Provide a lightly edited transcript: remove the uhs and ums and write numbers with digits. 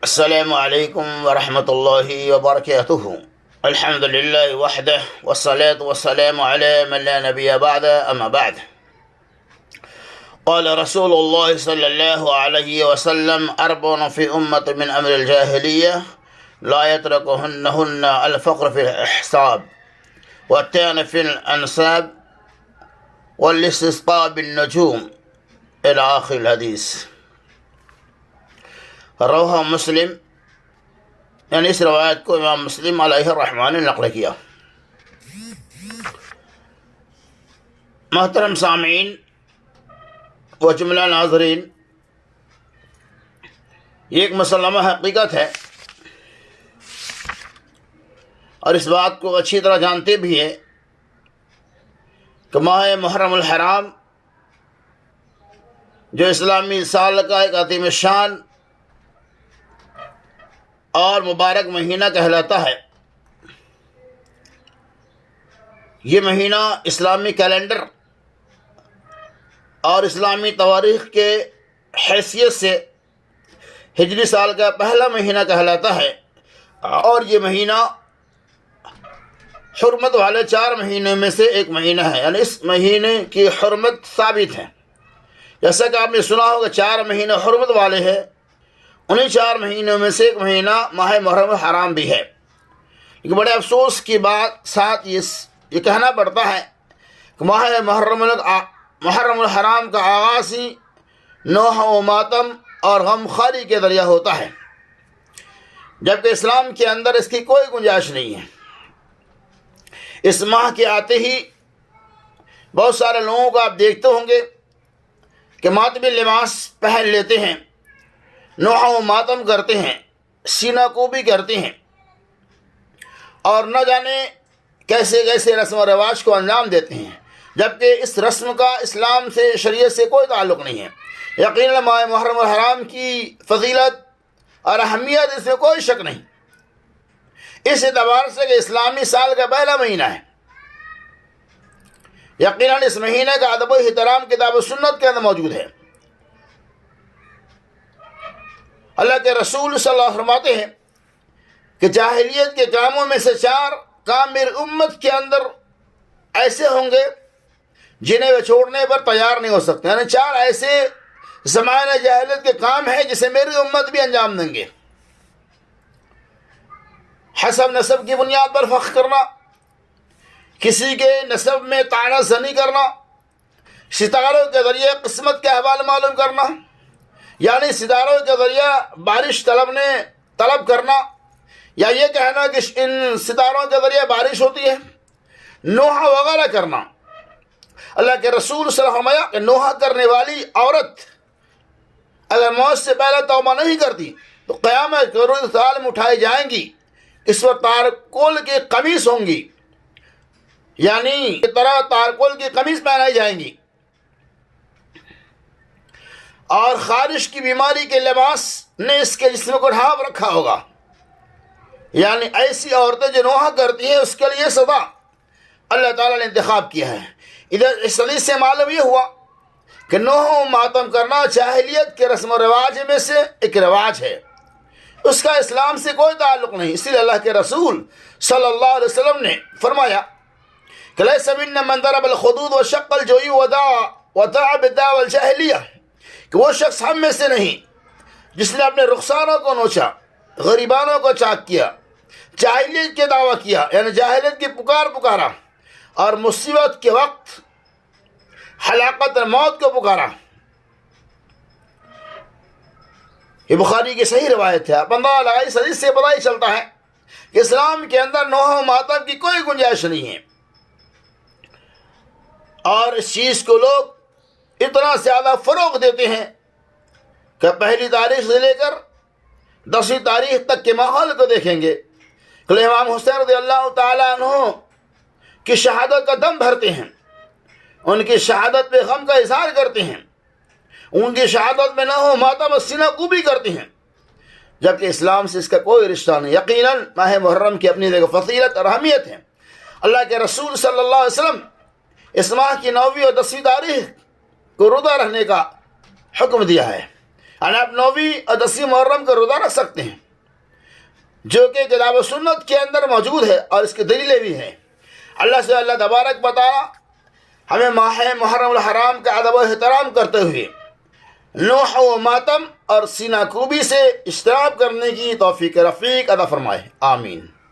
السلام علیکم ورحمۃ اللہ وبرکاتہ۔ الحمد للہ وحدہ والصلاة والسلام علی من لا نبی بعد اما بعد۔ قال رسول اللہ صلی اللہ علیہ وسلم اربع فی امت من امر الجاہلیہ لا یترکہن الفقر فی الاحساب والطعن فی الانساب والاستسقاء بالنجوم الی آخر الحدیث۔ رواه مسلم، یعنی اس روایت کو امام مسلم علیہ الرحمٰن نے نقل کیا۔ محترم سامعین و جملہ ناظرین، یہ ایک مسلمہ حقیقت ہے اور اس بات کو اچھی طرح جانتے بھی ہیں کہ ماہ محرم الحرام جو اسلامی سال کا ایک عظیم شان اور مبارک مہینہ کہلاتا ہے، یہ مہینہ اسلامی کیلنڈر اور اسلامی تواریخ کے حیثیت سے ہجری سال کا پہلا مہینہ کہلاتا ہے، اور یہ مہینہ حرمت والے 4 مہینوں میں سے ایک مہینہ ہے، یعنی اس مہینے کی حرمت ثابت ہے۔ جیسا کہ آپ نے سنا ہوگا 4 مہینے حرمت والے ہیں، انہیں 4 مہینوں میں سے ایک مہینہ ماہ محرم الحرام بھی ہے۔ لیکن بڑے افسوس کی بات ساتھ یہ کہنا پڑتا ہے کہ ماہ محرم الحرام کا آغاز ہی نوح و ماتم اور غم خواری کے ذریعہ ہوتا ہے، جبکہ اسلام کے اندر اس کی کوئی گنجائش نہیں ہے۔ اس ماہ کے آتے ہی بہت سارے لوگوں کو آپ دیکھتے ہوں گے کہ ماتمی لباس پہن لیتے ہیں، نوح و ماتم کرتے ہیں، سینہ کوبی کرتے ہیں، اور نہ جانے کیسے کیسے رسم و رواج کو انجام دیتے ہیں، جبکہ اس رسم کا اسلام سے، شریعت سے کوئی تعلق نہیں ہے۔ یقیناً ماہ محرم الحرام کی فضیلت اور اہمیت اس میں کوئی شک نہیں، اس اعتبار سے کہ اسلامی سال کا پہلا مہینہ ہے۔ یقیناً اس مہینے کا ادب و احترام کتاب و سنت کے اندر موجود ہے۔ اللہ کے رسول صلی اللہ علیہ وسلم فرماتے ہیں کہ جاہلیت کے کاموں میں سے 4 کام میری امت کے اندر ایسے ہوں گے جنہیں وہ چھوڑنے پر تیار نہیں ہو سکتے، یعنی 4 ایسے زمانہ جاہلیت کے کام ہیں جسے میری امت بھی انجام دیں گے۔ حسب نسب کی بنیاد پر فخر کرنا، کسی کے نسب میں طعنہ زنی کرنا، ستاروں کے ذریعے قسمت کے احوال معلوم کرنا، یعنی ستاروں کے ذریعہ بارش طلب کرنا، یا یہ کہنا کہ ان ستاروں کے ذریعے بارش ہوتی ہے، نوحہ وغیرہ کرنا۔ اللہ کے رسول صلی اللہ علیہ وسلم نے فرمایا کہ نوحہ کرنے والی عورت اگر موت سے پہلے توبہ نہیں کرتی تو قیامت کے روز ظالم اٹھائی جائیں گی، اس وقت تارکول کی قمیص ہوں گی، یعنی اس طرح تارکول کی قمیص پہنائی جائیں گی، اور خارش کی بیماری کے لباس نے اس کے جسم کو ڈھانپ رکھا ہوگا۔ یعنی ایسی عورتیں جو نوحہ کرتی ہیں اس کے لیے سزا اللہ تعالیٰ نے انتخاب کیا ہے۔ ادھر اس حدیث سے معلوم یہ ہوا کہ نوح و ماتم کرنا جاہلیت کے رسم و رواج میں سے ایک رواج ہے، اس کا اسلام سے کوئی تعلق نہیں۔ اسی لیے اللہ کے رسول صلی اللہ علیہ وسلم نے فرمایا کہ لیس منا من ضرب الخدود وشق الجیوب ودعا بدعوى الجاہلیہ، کہ وہ شخص ہم میں سے نہیں جس نے اپنے رخسانوں کو نوچا، غریبانوں کو چاک کیا، جاہلیت کے دعویٰ کیا، یعنی جاہلیت کی پکارا، اور مصیبت کے وقت ہلاکت اور موت کو پکارا۔ یہ بخاری کی صحیح روایت ہے۔ اب اندازہ لگائی، اس حدیث سے پتہ ہی چلتا ہے کہ اسلام کے اندر نوح و ماتم کی کوئی گنجائش نہیں ہے، اور اس چیز کو لوگ اتنا زیادہ فروغ دیتے ہیں کہ پہلی تاریخ سے لے کر 10ویں تاریخ تک کے ماحول کو دیکھیں گے کہ امام حسین رضی اللہ تعالیٰ عنہ کی شہادت کا دم بھرتے ہیں، ان کی شہادت پہ غم کا اظہار کرتے ہیں، ان کی شہادت میں نوح و ماتم اور سینہ کوبی کرتے ہیں، جبکہ اسلام سے اس کا کوئی رشتہ نہیں۔ یقیناً ماہ محرم کی اپنی جگہ فضیلت اور اہمیت ہے۔ اللہ کے رسول صلی اللہ علیہ وسلم اس ماہ کی 9ویں اور 10ویں تاریخ کو روزہ رہنے کا حکم دیا ہے، یعنی آپ 9ویں اور 10ویں محرم کا روزہ رکھ سکتے ہیں، جو کہ کتاب و سنت کے اندر موجود ہے اور اس کی دلیلیں بھی ہیں۔ اللہ سے اللہ تبارک و تعالی ہمیں ماہ محرم الحرام کا ادب و احترام کرتے ہوئے نوح و ماتم اور سینہ کوبی سے اجتناب کرنے کی توفیق رفیق عطا فرمائے، آمین۔